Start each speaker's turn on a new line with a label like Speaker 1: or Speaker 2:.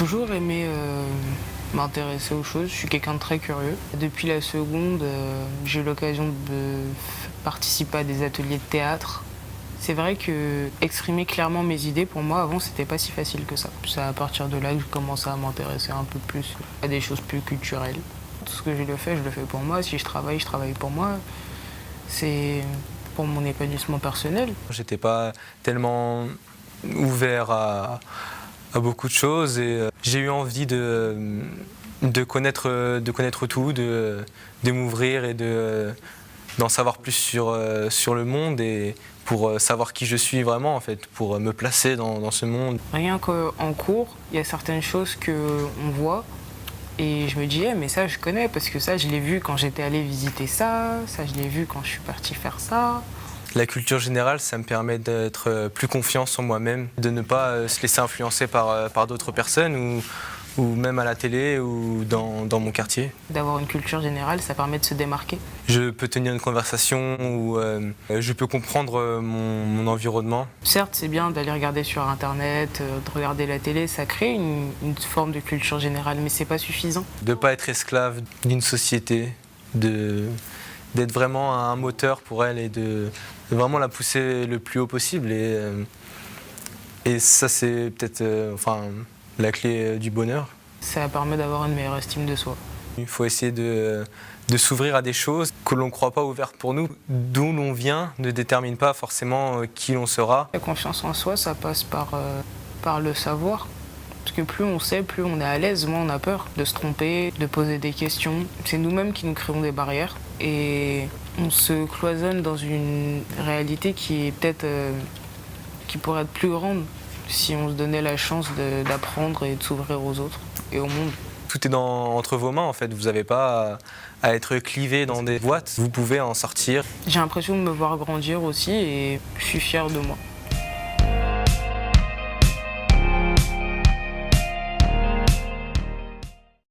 Speaker 1: toujours aimé m'intéresser aux choses. Je suis quelqu'un de très curieux. Depuis la seconde, j'ai eu l'occasion de participer à des ateliers de théâtre. C'est vrai que exprimer clairement mes idées, pour moi, avant, c'était pas si facile que ça. C'est à partir de là que je commençais à m'intéresser un peu plus à des choses plus culturelles. Tout ce que je le fais pour moi. Si je travaille pour moi. C'est pour mon épanouissement personnel.
Speaker 2: J'étais pas tellement ouvert à beaucoup de choses et j'ai eu envie de connaître tout, de m'ouvrir et d'en savoir plus sur le monde et pour savoir qui je suis vraiment en fait, pour me placer dans ce monde.
Speaker 1: Rien qu'en cours, il y a certaines choses qu'on voit et je me dis mais ça je connais parce que ça je l'ai vu quand j'étais allé visiter ça je l'ai vu quand je suis parti faire ça.
Speaker 2: La culture générale, ça me permet d'être plus confiant en moi-même, de ne pas se laisser influencer par d'autres personnes ou même à la télé ou dans mon quartier.
Speaker 1: D'avoir une culture générale, ça permet de se démarquer.
Speaker 2: Je peux tenir une conversation où je peux comprendre mon environnement.
Speaker 1: Certes, c'est bien d'aller regarder sur Internet, de regarder la télé, ça crée une forme de culture générale, mais c'est pas suffisant.
Speaker 2: De ne pas être esclave d'une société, d'être vraiment un moteur pour elle et de vraiment la pousser le plus haut possible. Et ça, c'est peut-être la clé du bonheur.
Speaker 1: Ça permet d'avoir une meilleure estime de soi.
Speaker 2: Il faut essayer de s'ouvrir à des choses que l'on ne croit pas ouvertes pour nous. D'où l'on vient ne détermine pas forcément qui l'on sera.
Speaker 1: La confiance en soi, ça passe par le savoir. Parce que plus on sait, plus on est à l'aise, moins on a peur de se tromper, de poser des questions. C'est nous-mêmes qui nous créons des barrières et on se cloisonne dans une réalité qui est peut-être qui pourrait être plus grande si on se donnait la chance d'apprendre et de s'ouvrir aux autres et au monde.
Speaker 2: Tout est entre vos mains en fait, vous n'avez pas à être clivé dans des boîtes, vous pouvez en sortir.
Speaker 1: J'ai l'impression de me voir grandir aussi et je suis fière de moi.